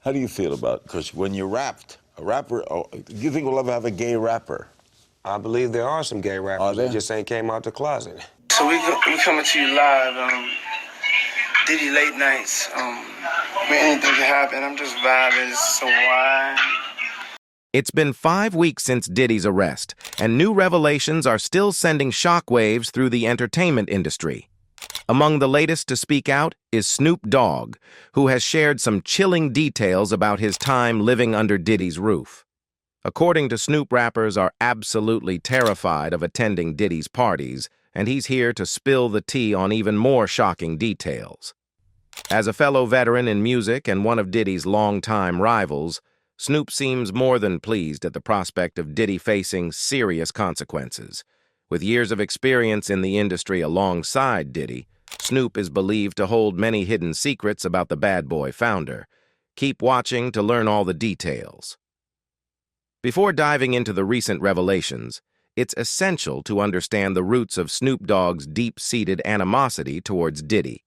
How do you feel about it? Because when you rapped, a rapper, oh, do you think we'll ever have a gay rapper? I believe there are some gay rappers that just ain't came out the closet. So we coming to you live, Diddy late nights. Anything can happen. I'm just vibing. It's so wide. It's been 5 weeks since Diddy's arrest, and new revelations are still sending shockwaves through the entertainment industry. Among the latest to speak out is Snoop Dogg, who has shared some chilling details about his time living under Diddy's roof. According to Snoop, rappers are absolutely terrified of attending Diddy's parties, and he's here to spill the tea on even more shocking details. As a fellow veteran in music and one of Diddy's longtime rivals, Snoop seems more than pleased at the prospect of Diddy facing serious consequences. With years of experience in the industry alongside Diddy, Snoop is believed to hold many hidden secrets about the Bad Boy founder. Keep watching to learn all the details. Before diving into the recent revelations, it's essential to understand the roots of Snoop Dogg's deep-seated animosity towards Diddy.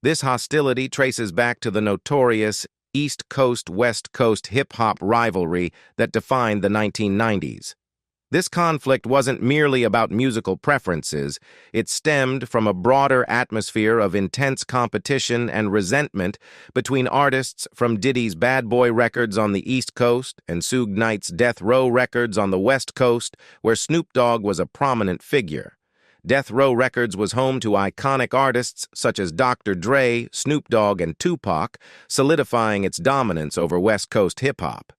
This hostility traces back to the notorious East Coast-West Coast hip-hop rivalry that defined the 1990s. This conflict wasn't merely about musical preferences, it stemmed from a broader atmosphere of intense competition and resentment between artists from Diddy's Bad Boy records on the East Coast and Suge Knight's Death Row records on the West Coast, where Snoop Dogg was a prominent figure. Death Row Records was home to iconic artists such as Dr. Dre, Snoop Dogg, and Tupac, solidifying its dominance over West Coast hip-hop.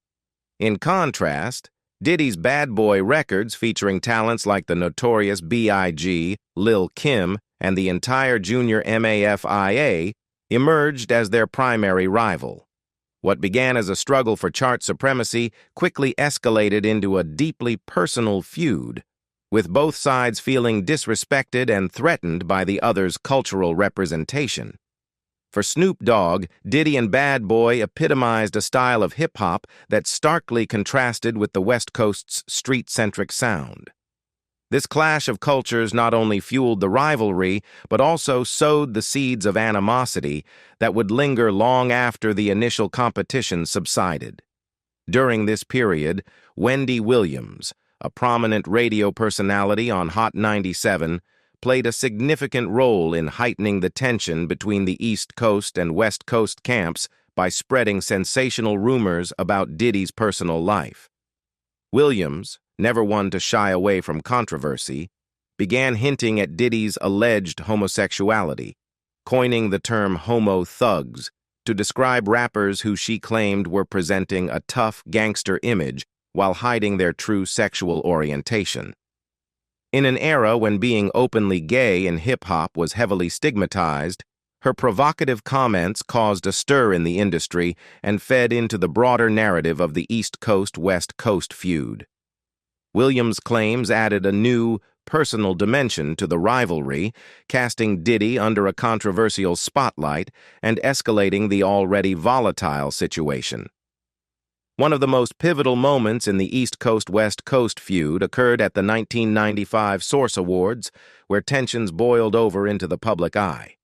In contrast, Diddy's Bad Boy records, featuring talents like the Notorious B.I.G., Lil' Kim, and the entire Junior Mafia, emerged as their primary rival. What began as a struggle for chart supremacy quickly escalated into a deeply personal feud, with both sides feeling disrespected and threatened by the other's cultural representation. For Snoop Dogg, Diddy and Bad Boy epitomized a style of hip-hop that starkly contrasted with the West Coast's street-centric sound. This clash of cultures not only fueled the rivalry, but also sowed the seeds of animosity that would linger long after the initial competition subsided. During this period, Wendy Williams, a prominent radio personality on Hot 97, played a significant role in heightening the tension between the East Coast and West Coast camps by spreading sensational rumors about Diddy's personal life. Williams, never one to shy away from controversy, began hinting at Diddy's alleged homosexuality, coining the term homo thugs to describe rappers who she claimed were presenting a tough gangster image while hiding their true sexual orientation. In an era when being openly gay in hip-hop was heavily stigmatized, her provocative comments caused a stir in the industry and fed into the broader narrative of the East Coast-West Coast feud. Williams' claims added a new, personal dimension to the rivalry, casting Diddy under a controversial spotlight and escalating the already volatile situation. One of the most pivotal moments in the East Coast-West Coast feud occurred at the 1995 Source Awards, where tensions boiled over into the public eye.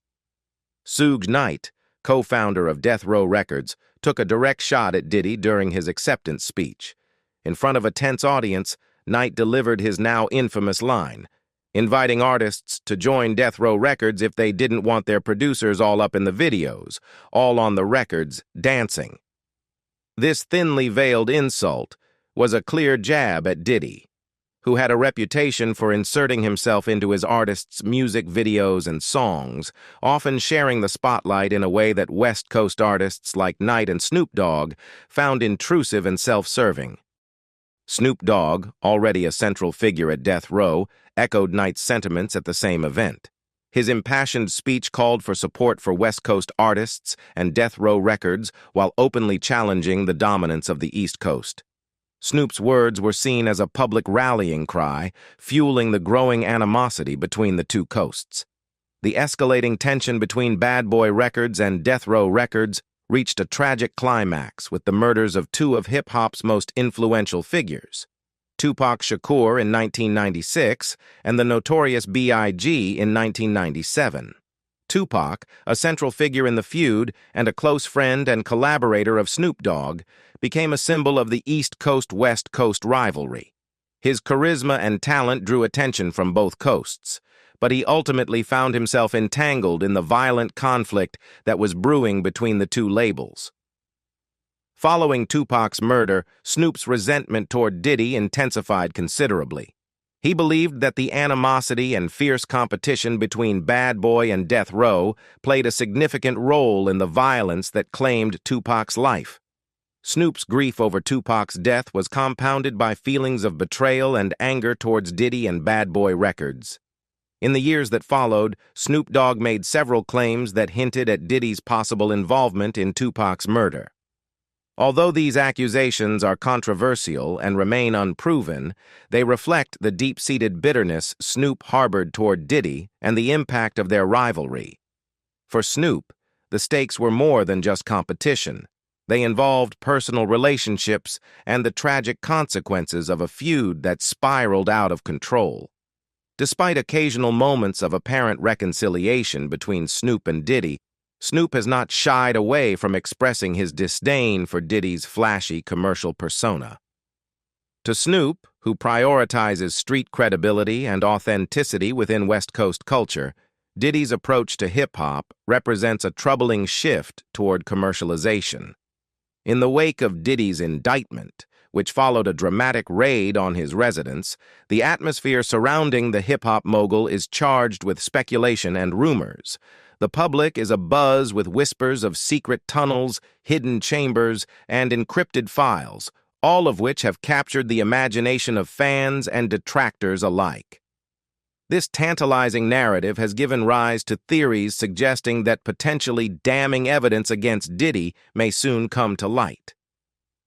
Suge Knight, co-founder of Death Row Records, took a direct shot at Diddy during his acceptance speech. In front of a tense audience, Knight delivered his now infamous line, inviting artists to join Death Row Records if they didn't want their producers all up in the videos, all on the records, dancing. This thinly veiled insult was a clear jab at Diddy, who had a reputation for inserting himself into his artists' music videos and songs, often sharing the spotlight in a way that West Coast artists like Knight and Snoop Dogg found intrusive and self-serving. Snoop Dogg, already a central figure at Death Row, echoed Knight's sentiments at the same event. His impassioned speech called for support for West Coast artists and Death Row Records while openly challenging the dominance of the East Coast. Snoop's words were seen as a public rallying cry, fueling the growing animosity between the two coasts. The escalating tension between Bad Boy Records and Death Row Records reached a tragic climax with the murders of two of hip-hop's most influential figures, Tupac Shakur in 1996 and the Notorious B.I.G. in 1997. Tupac, a central figure in the feud and a close friend and collaborator of Snoop Dogg, became a symbol of the East Coast-West Coast rivalry. His charisma and talent drew attention from both coasts, but he ultimately found himself entangled in the violent conflict that was brewing between the two labels. Following Tupac's murder, Snoop's resentment toward Diddy intensified considerably. He believed that the animosity and fierce competition between Bad Boy and Death Row played a significant role in the violence that claimed Tupac's life. Snoop's grief over Tupac's death was compounded by feelings of betrayal and anger towards Diddy and Bad Boy Records. In the years that followed, Snoop Dogg made several claims that hinted at Diddy's possible involvement in Tupac's murder. Although these accusations are controversial and remain unproven, they reflect the deep-seated bitterness Snoop harbored toward Diddy and the impact of their rivalry. For Snoop, the stakes were more than just competition. They involved personal relationships and the tragic consequences of a feud that spiraled out of control. Despite occasional moments of apparent reconciliation between Snoop and Diddy, Snoop has not shied away from expressing his disdain for Diddy's flashy commercial persona. To Snoop, who prioritizes street credibility and authenticity within West Coast culture, Diddy's approach to hip-hop represents a troubling shift toward commercialization. In the wake of Diddy's indictment, which followed a dramatic raid on his residence, the atmosphere surrounding the hip-hop mogul is charged with speculation and rumors. The public is abuzz with whispers of secret tunnels, hidden chambers, and encrypted files, all of which have captured the imagination of fans and detractors alike. This tantalizing narrative has given rise to theories suggesting that potentially damning evidence against Diddy may soon come to light.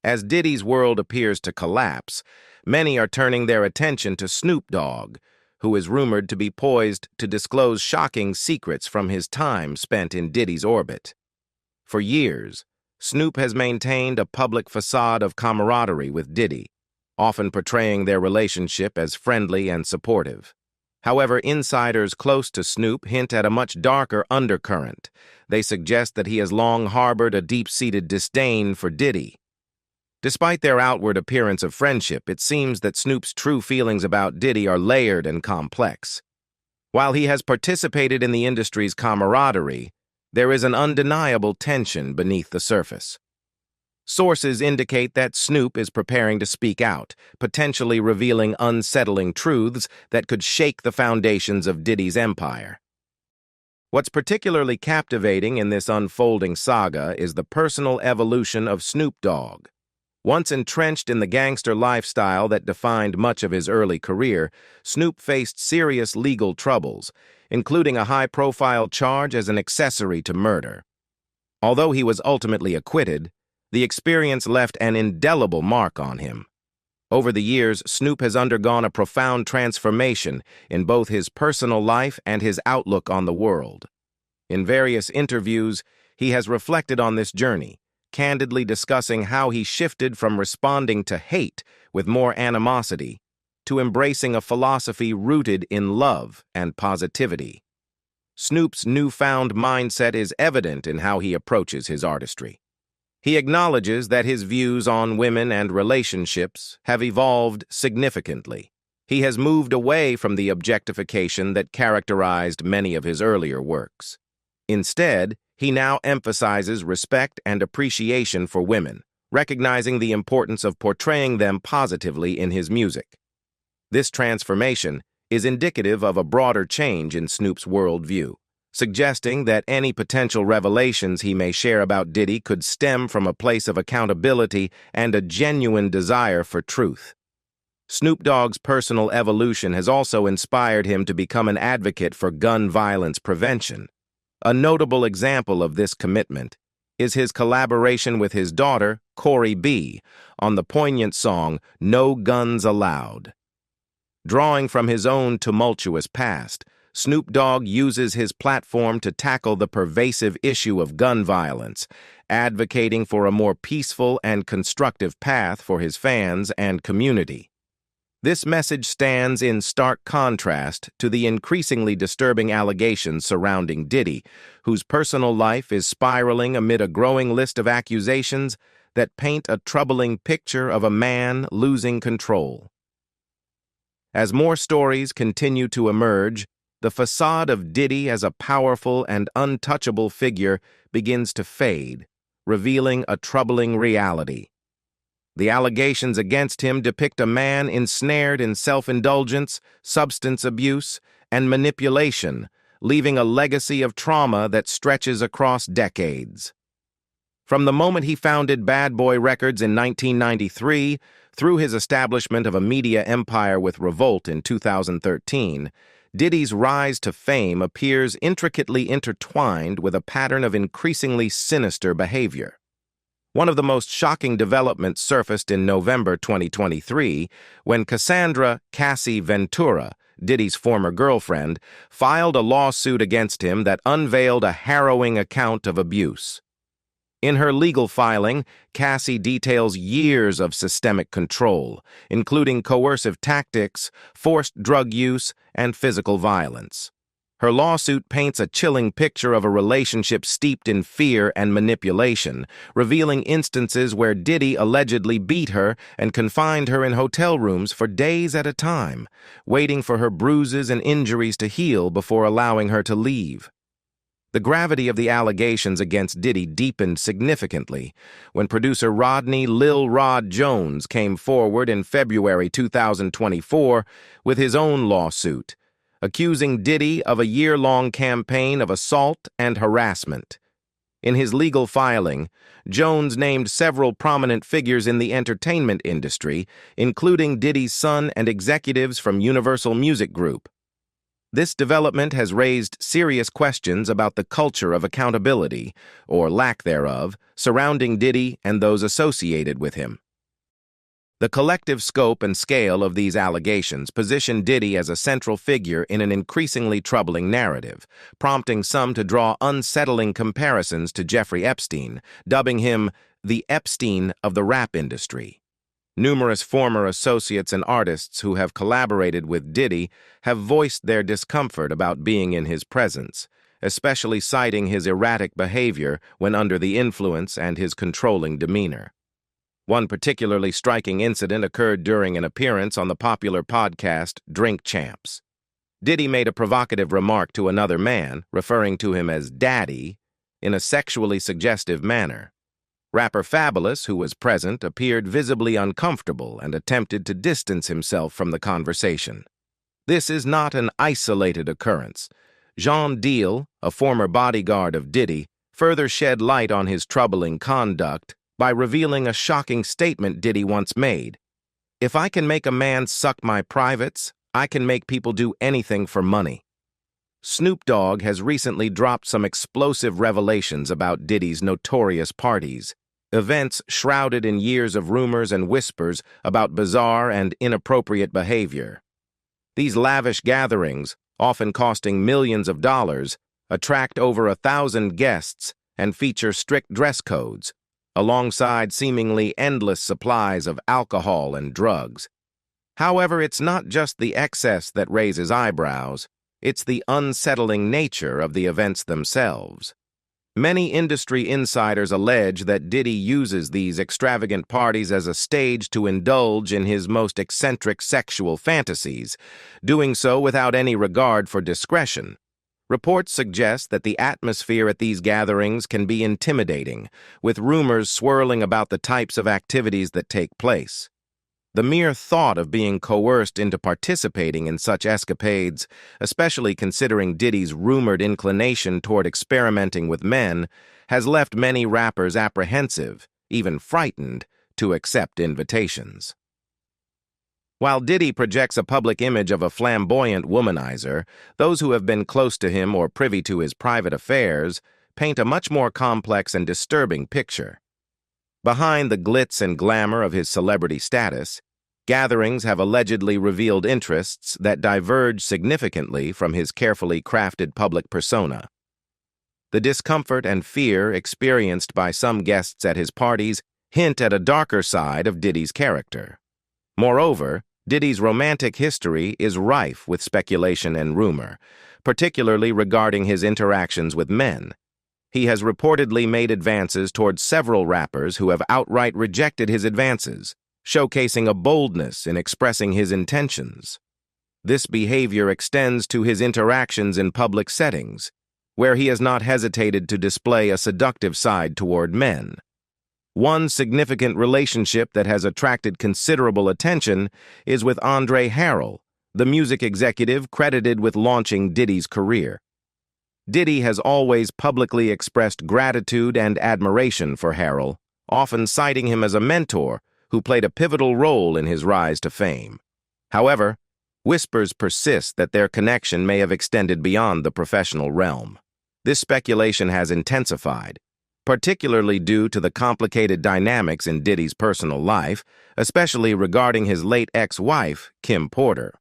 As Diddy's world appears to collapse, many are turning their attention to Snoop Dogg, who is rumored to be poised to disclose shocking secrets from his time spent in Diddy's orbit. For years, Snoop has maintained a public facade of camaraderie with Diddy, often portraying their relationship as friendly and supportive. However, insiders close to Snoop hint at a much darker undercurrent. They suggest that he has long harbored a deep-seated disdain for Diddy. Despite their outward appearance of friendship, it seems that Snoop's true feelings about Diddy are layered and complex. While he has participated in the industry's camaraderie, there is an undeniable tension beneath the surface. Sources indicate that Snoop is preparing to speak out, potentially revealing unsettling truths that could shake the foundations of Diddy's empire. What's particularly captivating in this unfolding saga is the personal evolution of Snoop Dogg. Once entrenched in the gangster lifestyle that defined much of his early career, Snoop faced serious legal troubles, including a high-profile charge as an accessory to murder. Although he was ultimately acquitted, the experience left an indelible mark on him. Over the years, Snoop has undergone a profound transformation in both his personal life and his outlook on the world. In various interviews, he has reflected on this journey, candidly discussing how he shifted from responding to hate with more animosity to embracing a philosophy rooted in love and positivity. Snoop's newfound mindset is evident in how he approaches his artistry. He acknowledges that his views on women and relationships have evolved significantly. He has moved away from the objectification that characterized many of his earlier works. Instead, he now emphasizes respect and appreciation for women, recognizing the importance of portraying them positively in his music. This transformation is indicative of a broader change in Snoop's worldview, suggesting that any potential revelations he may share about Diddy could stem from a place of accountability and a genuine desire for truth. Snoop Dogg's personal evolution has also inspired him to become an advocate for gun violence prevention. A notable example of this commitment is his collaboration with his daughter, Corey B., on the poignant song No Guns Allowed. Drawing from his own tumultuous past, Snoop Dogg uses his platform to tackle the pervasive issue of gun violence, advocating for a more peaceful and constructive path for his fans and community. This message stands in stark contrast to the increasingly disturbing allegations surrounding Diddy, whose personal life is spiraling amid a growing list of accusations that paint a troubling picture of a man losing control. As more stories continue to emerge, the facade of Diddy as a powerful and untouchable figure begins to fade, revealing a troubling reality. The allegations against him depict a man ensnared in self-indulgence, substance abuse, and manipulation, leaving a legacy of trauma that stretches across decades. From the moment he founded Bad Boy Records in 1993, through his establishment of a media empire with Revolt in 2013, Diddy's rise to fame appears intricately intertwined with a pattern of increasingly sinister behavior. One of the most shocking developments surfaced in November 2023 when Cassandra "Cassie" Ventura, Diddy's former girlfriend, filed a lawsuit against him that unveiled a harrowing account of abuse. In her legal filing, Cassie details years of systemic control, including coercive tactics, forced drug use, and physical violence. Her lawsuit paints a chilling picture of a relationship steeped in fear and manipulation, revealing instances where Diddy allegedly beat her and confined her in hotel rooms for days at a time, waiting for her bruises and injuries to heal before allowing her to leave. The gravity of the allegations against Diddy deepened significantly when producer Rodney "Lil Rod" Jones came forward in February 2024 with his own lawsuit, accusing Diddy of a year-long campaign of assault and harassment. In his legal filing, Jones named several prominent figures in the entertainment industry, including Diddy's son and executives from Universal Music Group. This development has raised serious questions about the culture of accountability, or lack thereof, surrounding Diddy and those associated with him. The collective scope and scale of these allegations position Diddy as a central figure in an increasingly troubling narrative, prompting some to draw unsettling comparisons to Jeffrey Epstein, dubbing him the Epstein of the rap industry. Numerous former associates and artists who have collaborated with Diddy have voiced their discomfort about being in his presence, especially citing his erratic behavior when under the influence and his controlling demeanor. One particularly striking incident occurred during an appearance on the popular podcast Drink Champs. Diddy made a provocative remark to another man, referring to him as "Daddy," in a sexually suggestive manner. Rapper Fabulous, who was present, appeared visibly uncomfortable and attempted to distance himself from the conversation. This is not an isolated occurrence. Jean Deal, a former bodyguard of Diddy, further shed light on his troubling conduct by revealing a shocking statement Diddy once made. "If I can make a man suck my privates, I can make people do anything for money." Snoop Dogg has recently dropped some explosive revelations about Diddy's notorious parties, events shrouded in years of rumors and whispers about bizarre and inappropriate behavior. These lavish gatherings, often costing millions of dollars, attract over 1,000 guests and feature strict dress codes, alongside seemingly endless supplies of alcohol and drugs. However, it's not just the excess that raises eyebrows, it's the unsettling nature of the events themselves. Many industry insiders allege that Diddy uses these extravagant parties as a stage to indulge in his most eccentric sexual fantasies, doing so without any regard for discretion. Reports suggest that the atmosphere at these gatherings can be intimidating, with rumors swirling about the types of activities that take place. The mere thought of being coerced into participating in such escapades, especially considering Diddy's rumored inclination toward experimenting with men, has left many rappers apprehensive, even frightened, to accept invitations. While Diddy projects a public image of a flamboyant womanizer, those who have been close to him or privy to his private affairs paint a much more complex and disturbing picture. Behind the glitz and glamour of his celebrity status, gatherings have allegedly revealed interests that diverge significantly from his carefully crafted public persona. The discomfort and fear experienced by some guests at his parties hint at a darker side of Diddy's character. Moreover, Diddy's romantic history is rife with speculation and rumor, particularly regarding his interactions with men. He has reportedly made advances towards several rappers who have outright rejected his advances, showcasing a boldness in expressing his intentions. This behavior extends to his interactions in public settings, where he has not hesitated to display a seductive side toward men. One significant relationship that has attracted considerable attention is with Andre Harrell, the music executive credited with launching Diddy's career. Diddy has always publicly expressed gratitude and admiration for Harrell, often citing him as a mentor who played a pivotal role in his rise to fame. However, whispers persist that their connection may have extended beyond the professional realm. This speculation has intensified, particularly due to the complicated dynamics in Diddy's personal life, especially regarding his late ex-wife, Kim Porter.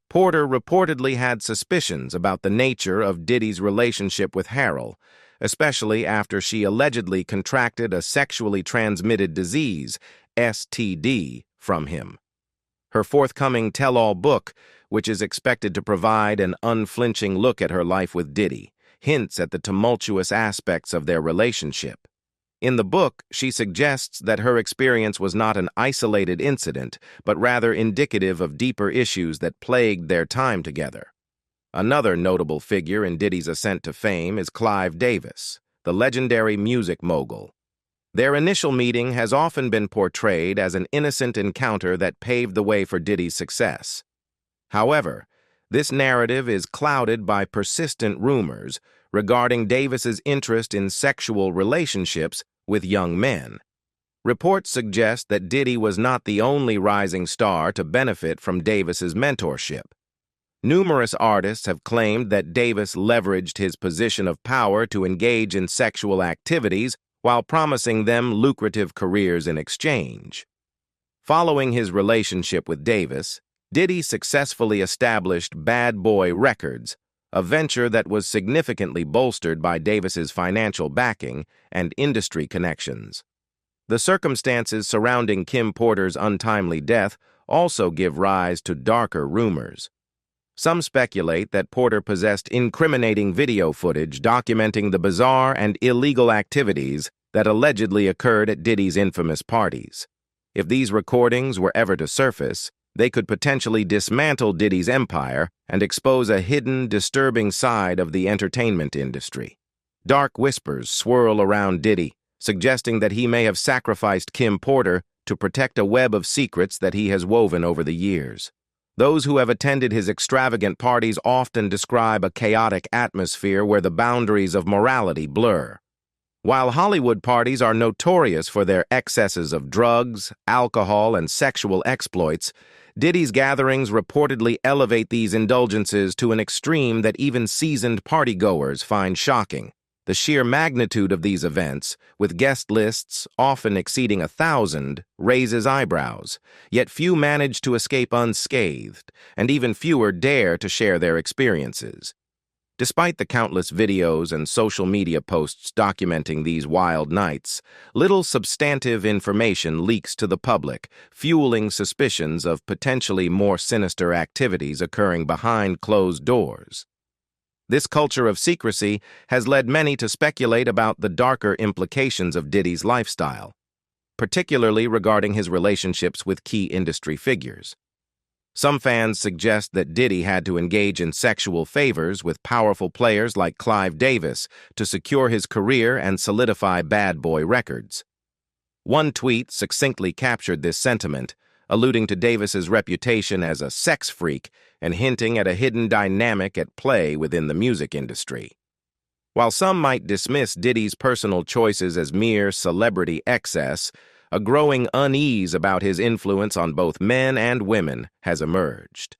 Porter reportedly had suspicions about the nature of Diddy's relationship with Harrell, especially after she allegedly contracted a sexually transmitted disease, STD, from him. Her forthcoming tell-all book, which is expected to provide an unflinching look at her life with Diddy, hints at the tumultuous aspects of their relationship. In the book, she suggests that her experience was not an isolated incident, but rather indicative of deeper issues that plagued their time together. Another notable figure in Diddy's ascent to fame is Clive Davis, the legendary music mogul. Their initial meeting has often been portrayed as an innocent encounter that paved the way for Diddy's success. However, this narrative is clouded by persistent rumors regarding Davis's interest in sexual relationships with young men. Reports suggest that Diddy was not the only rising star to benefit from Davis's mentorship. Numerous artists have claimed that Davis leveraged his position of power to engage in sexual activities while promising them lucrative careers in exchange. Following his relationship with Davis, Diddy successfully established Bad Boy Records, a venture that was significantly bolstered by Davis's financial backing and industry connections. The circumstances surrounding Kim Porter's untimely death also give rise to darker rumors. Some speculate that Porter possessed incriminating video footage documenting the bizarre and illegal activities that allegedly occurred at Diddy's infamous parties. If these recordings were ever to surface, they could potentially dismantle Diddy's empire and expose a hidden, disturbing side of the entertainment industry. Dark whispers swirl around Diddy, suggesting that he may have sacrificed Kim Porter to protect a web of secrets that he has woven over the years. Those who have attended his extravagant parties often describe a chaotic atmosphere where the boundaries of morality blur. While Hollywood parties are notorious for their excesses of drugs, alcohol, and sexual exploits, Diddy's gatherings reportedly elevate these indulgences to an extreme that even seasoned partygoers find shocking. The sheer magnitude of these events, with guest lists often exceeding 1,000, raises eyebrows, yet few manage to escape unscathed, and even fewer dare to share their experiences. Despite the countless videos and social media posts documenting these wild nights, little substantive information leaks to the public, fueling suspicions of potentially more sinister activities occurring behind closed doors. This culture of secrecy has led many to speculate about the darker implications of Diddy's lifestyle, particularly regarding his relationships with key industry figures. Some fans suggest that Diddy had to engage in sexual favors with powerful players like Clive Davis to secure his career and solidify Bad Boy Records. One tweet succinctly captured this sentiment, alluding to Davis's reputation as a sex freak and hinting at a hidden dynamic at play within the music industry. While some might dismiss Diddy's personal choices as mere celebrity excess, a growing unease about his influence on both men and women has emerged.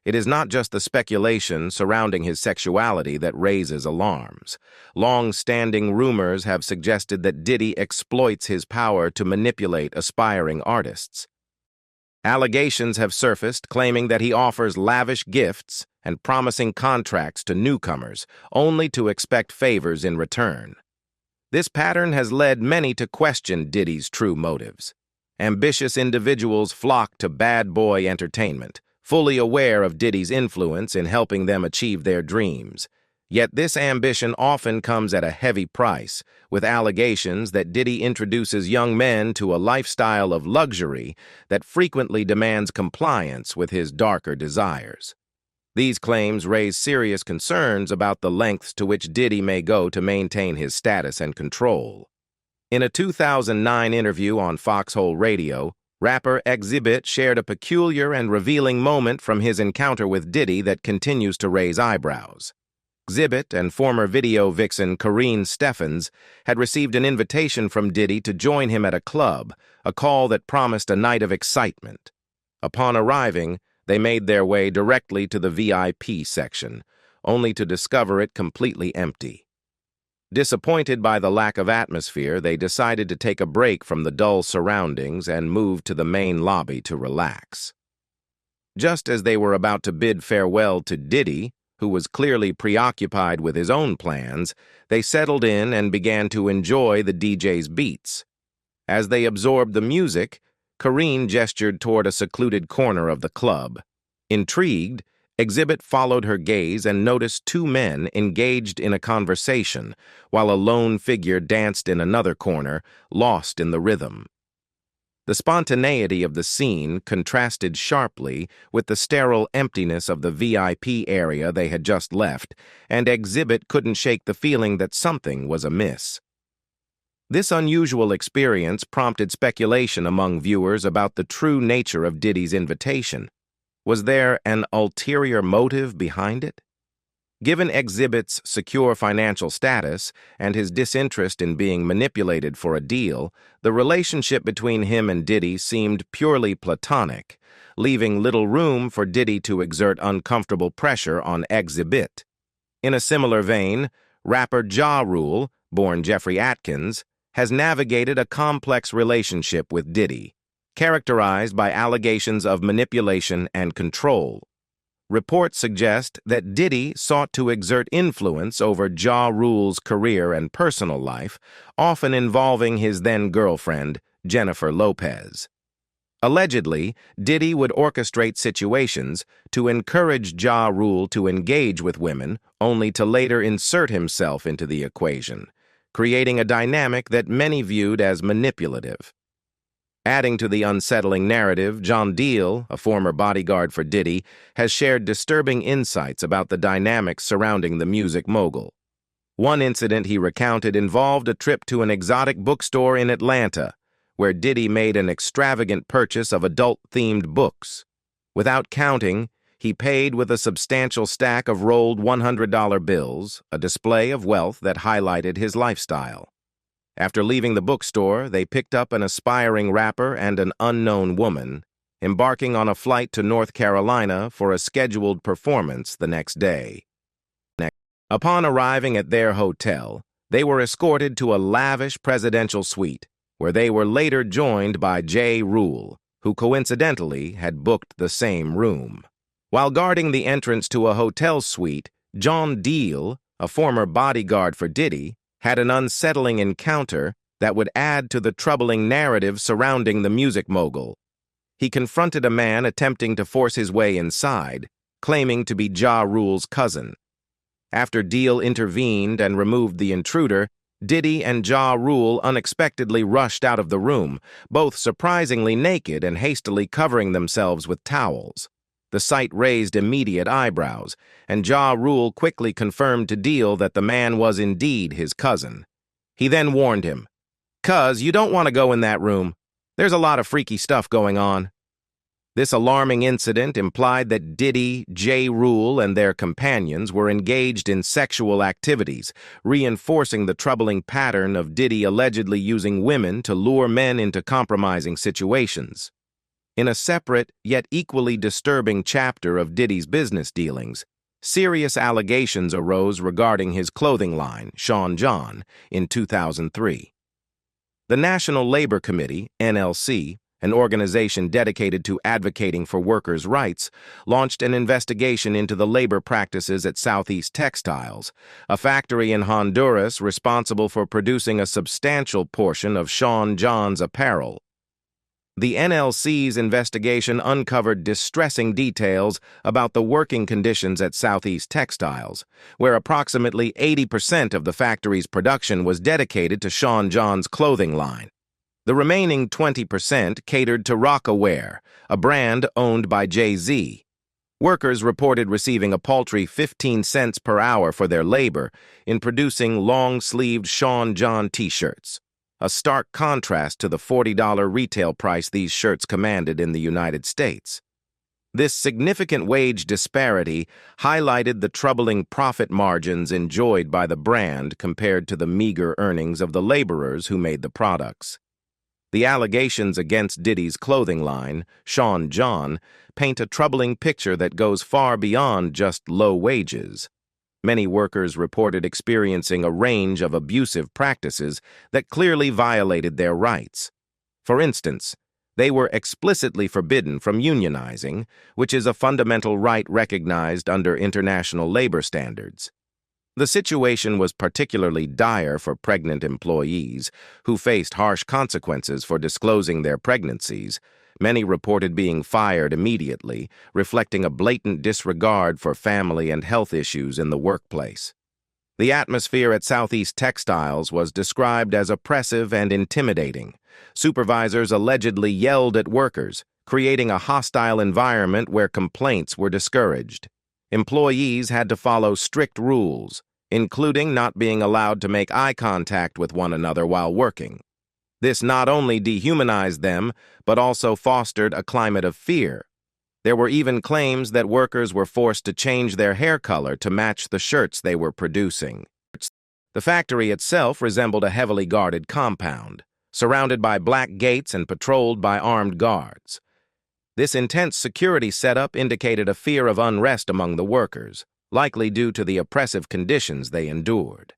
It is not just the speculation surrounding his sexuality that raises alarms. Long-standing rumors have suggested that Diddy exploits his power to manipulate aspiring artists. Allegations have surfaced claiming that he offers lavish gifts and promising contracts to newcomers, only to expect favors in return. This pattern has led many to question Diddy's true motives. ambitious individuals flock to bad boy entertainment, fully aware of Diddy's influence in helping them achieve their dreams. Yet this ambition often comes at a heavy price, with allegations that Diddy introduces young men to a lifestyle of luxury that frequently demands compliance with his darker desires. These claims raise serious concerns about the lengths to which Diddy may go to maintain his status and control. In a 2009 interview on Foxhole Radio, rapper Exhibit shared a peculiar and revealing moment from his encounter with Diddy that continues to raise eyebrows. Exhibit and former video vixen Kareen Steffens had received an invitation from Diddy to join him at a club, a call that promised a night of excitement. Upon arriving, they made their way directly to the VIP section, only to discover it completely empty. Disappointed by the lack of atmosphere, they decided to take a break from the dull surroundings and moved to the main lobby to relax. Just as they were about to bid farewell to Diddy, who was clearly preoccupied with his own plans, they settled in and began to enjoy the DJ's beats. As they absorbed the music, Kareen gestured toward a secluded corner of the club. Intrigued, Exhibit followed her gaze and noticed two men engaged in a conversation, while a lone figure danced in another corner, lost in the rhythm. The spontaneity of the scene contrasted sharply with the sterile emptiness of the VIP area they had just left, and Exhibit couldn't shake the feeling that something was amiss. This unusual experience prompted speculation among viewers about the true nature of Diddy's invitation. Was there an ulterior motive behind it? Given Exhibit's secure financial status and his disinterest in being manipulated for a deal, the relationship between him and Diddy seemed purely platonic, leaving little room for Diddy to exert uncomfortable pressure on Exhibit. In a similar vein, rapper Ja Rule, born Jeffrey Atkins, has navigated a complex relationship with Diddy, characterized by allegations of manipulation and control. Reports suggest that Diddy sought to exert influence over Ja Rule's career and personal life, often involving his then-girlfriend, Jennifer Lopez. Allegedly, Diddy would orchestrate situations to encourage Ja Rule to engage with women, only to later insert himself into the equation, creating a dynamic that many viewed as manipulative. Adding to the unsettling narrative, John Deal, a former bodyguard for Diddy, has shared disturbing insights about the dynamics surrounding the music mogul. One incident he recounted involved a trip to an exotic bookstore in Atlanta, where Diddy made an extravagant purchase of adult-themed books. Without counting, he paid with a substantial stack of rolled $100 bills, a display of wealth that highlighted his lifestyle. After leaving the bookstore, they picked up an aspiring rapper and an unknown woman, embarking on a flight to North Carolina for a scheduled performance the next day. Upon arriving at their hotel, they were escorted to a lavish presidential suite, where they were later joined by Ja Rule, who coincidentally had booked the same room. While guarding the entrance to a hotel suite, John Deal, a former bodyguard for Diddy, had an unsettling encounter that would add to the troubling narrative surrounding the music mogul. He confronted a man attempting to force his way inside, claiming to be Ja Rule's cousin. After Deal intervened and removed the intruder, Diddy and Ja Rule unexpectedly rushed out of the room, both surprisingly naked and hastily covering themselves with towels. The sight raised immediate eyebrows, and Ja Rule quickly confirmed to Deal that the man was indeed his cousin. He then warned him, "Cuz, you don't want to go in that room. There's a lot of freaky stuff going on." This alarming incident implied that Diddy, Ja Rule, and their companions were engaged in sexual activities, reinforcing the troubling pattern of Diddy allegedly using women to lure men into compromising situations. In a separate, yet equally disturbing chapter of Diddy's business dealings, serious allegations arose regarding his clothing line, Sean John, in 2003. The National Labor Committee, NLC, an organization dedicated to advocating for workers' rights, launched an investigation into the labor practices at Southeast Textiles, a factory in Honduras responsible for producing a substantial portion of Sean John's apparel. The NLC's investigation uncovered distressing details about the working conditions at Southeast Textiles, where approximately 80% of the factory's production was dedicated to Sean John's clothing line. The remaining 20% catered to Rocawear, a brand owned by Jay-Z. Workers reported receiving a paltry 15 cents per hour for their labor in producing long-sleeved Sean John t-shirts, a stark contrast to the $40 retail price these shirts commanded in the United States. This significant wage disparity highlighted the troubling profit margins enjoyed by the brand compared to the meager earnings of the laborers who made the products. The allegations against Diddy's clothing line, Sean John, paint a troubling picture that goes far beyond just low wages. Many workers reported experiencing a range of abusive practices that clearly violated their rights. For instance, they were explicitly forbidden from unionizing, which is a fundamental right recognized under international labor standards. The situation was particularly dire for pregnant employees who faced harsh consequences for disclosing their pregnancies. Many reported being fired immediately, reflecting a blatant disregard for family and health issues in the workplace. The atmosphere at Southeast Textiles was described as oppressive and intimidating. Supervisors allegedly yelled at workers, creating a hostile environment where complaints were discouraged. Employees had to follow strict rules, including not being allowed to make eye contact with one another while working. This not only dehumanized them, but also fostered a climate of fear. There were even claims that workers were forced to change their hair color to match the shirts they were producing. The factory itself resembled a heavily guarded compound, surrounded by black gates and patrolled by armed guards. This intense security setup indicated a fear of unrest among the workers, likely due to the oppressive conditions they endured.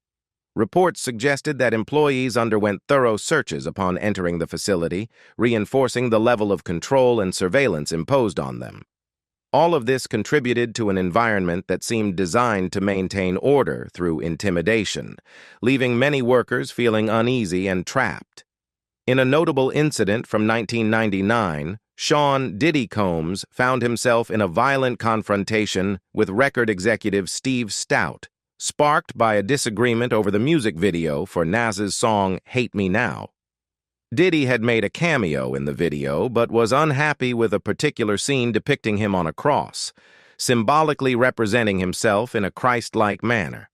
Reports suggested that employees underwent thorough searches upon entering the facility, reinforcing the level of control and surveillance imposed on them. All of this contributed to an environment that seemed designed to maintain order through intimidation, leaving many workers feeling uneasy and trapped. In a notable incident from 1999, Sean "Diddy" Combs found himself in a violent confrontation with record executive Steve Stout, sparked by a disagreement over the music video for Nas's song "Hate Me Now." Diddy had made a cameo in the video, but was unhappy with a particular scene depicting him on a cross, symbolically representing himself in a Christ-like manner.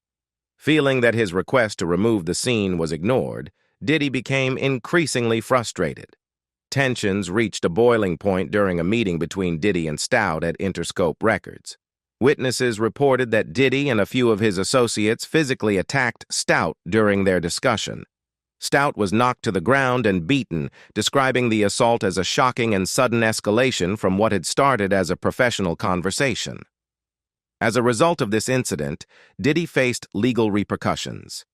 Feeling that his request to remove the scene was ignored, Diddy became increasingly frustrated. Tensions reached a boiling point during a meeting between Diddy and Stout at Interscope Records. Witnesses reported that Diddy and a few of his associates physically attacked Stout during their discussion. Stout was knocked to the ground and beaten, describing the assault as a shocking and sudden escalation from what had started as a professional conversation. As a result of this incident, Diddy faced legal repercussions.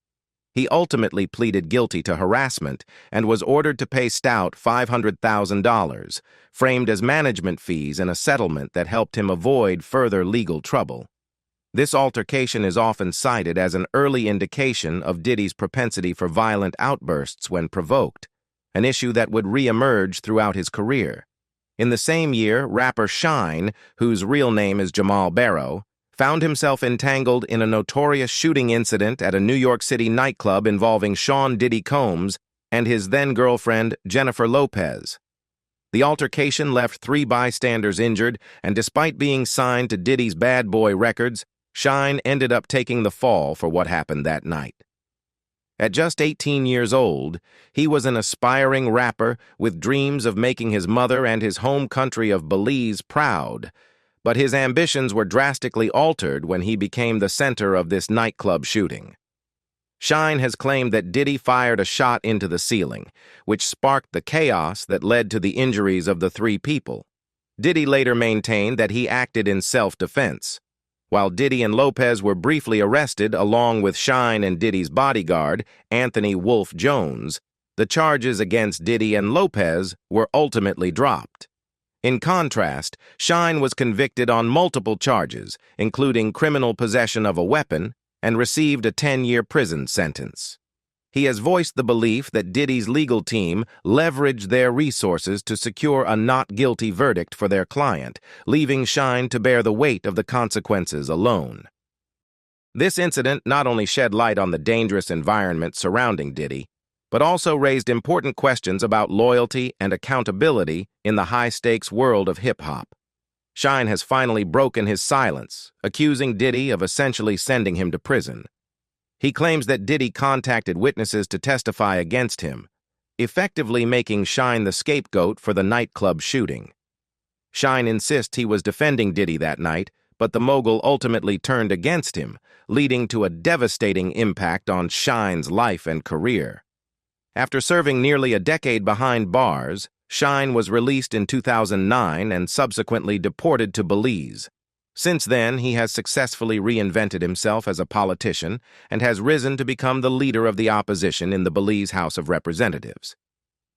He ultimately pleaded guilty to harassment and was ordered to pay Stout $500,000, framed as management fees in a settlement that helped him avoid further legal trouble. This altercation is often cited as an early indication of Diddy's propensity for violent outbursts when provoked, an issue that would re-emerge throughout his career. In the same year, rapper Shyne, whose real name is Jamal Barrow, found himself entangled in a notorious shooting incident at a New York City nightclub involving Sean "Diddy" Combs and his then-girlfriend Jennifer Lopez. The altercation left 3 bystanders injured, and despite being signed to Diddy's Bad Boy Records, Shyne ended up taking the fall for what happened that night. At just 18 years old, he was an aspiring rapper with dreams of making his mother and his home country of Belize proud, but his ambitions were drastically altered when he became the center of this nightclub shooting. Shyne has claimed that Diddy fired a shot into the ceiling, which sparked the chaos that led to the injuries of the 3 people. Diddy later maintained that he acted in self-defense. While Diddy and Lopez were briefly arrested along with Shyne and Diddy's bodyguard, Anthony Wolf Jones, the charges against Diddy and Lopez were ultimately dropped. In contrast, Shyne was convicted on multiple charges, including criminal possession of a weapon, and received a 10-year prison sentence. He has voiced the belief that Diddy's legal team leveraged their resources to secure a not guilty verdict for their client, leaving Shine to bear the weight of the consequences alone. This incident not only shed light on the dangerous environment surrounding Diddy, but also raised important questions about loyalty and accountability in the high-stakes world of hip-hop. Shine has finally broken his silence, accusing Diddy of essentially sending him to prison. He claims that Diddy contacted witnesses to testify against him, effectively making Shine the scapegoat for the nightclub shooting. Shine insists he was defending Diddy that night, but the mogul ultimately turned against him, leading to a devastating impact on Shine's life and career. After serving nearly a decade behind bars, Shine was released in 2009 and subsequently deported to Belize. Since then, he has successfully reinvented himself as a politician and has risen to become the leader of the opposition in the Belize House of Representatives.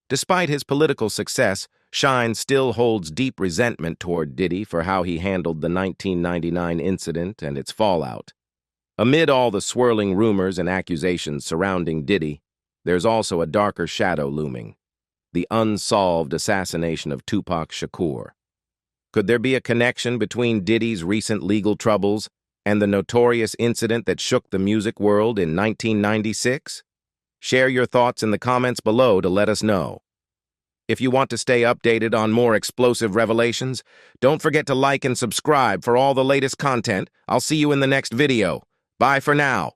Despite his political success, Shine still holds deep resentment toward Diddy for how he handled the 1999 incident and its fallout. Amid all the swirling rumors and accusations surrounding Diddy, there's also a darker shadow looming: the unsolved assassination of Tupac Shakur. Could there be a connection between Diddy's recent legal troubles and the Notorious incident that shook the music world in 1996? Share your thoughts in the comments below to let us know. If you want to stay updated on more explosive revelations, don't forget to like and subscribe for all the latest content. I'll see you in the next video. Bye for now.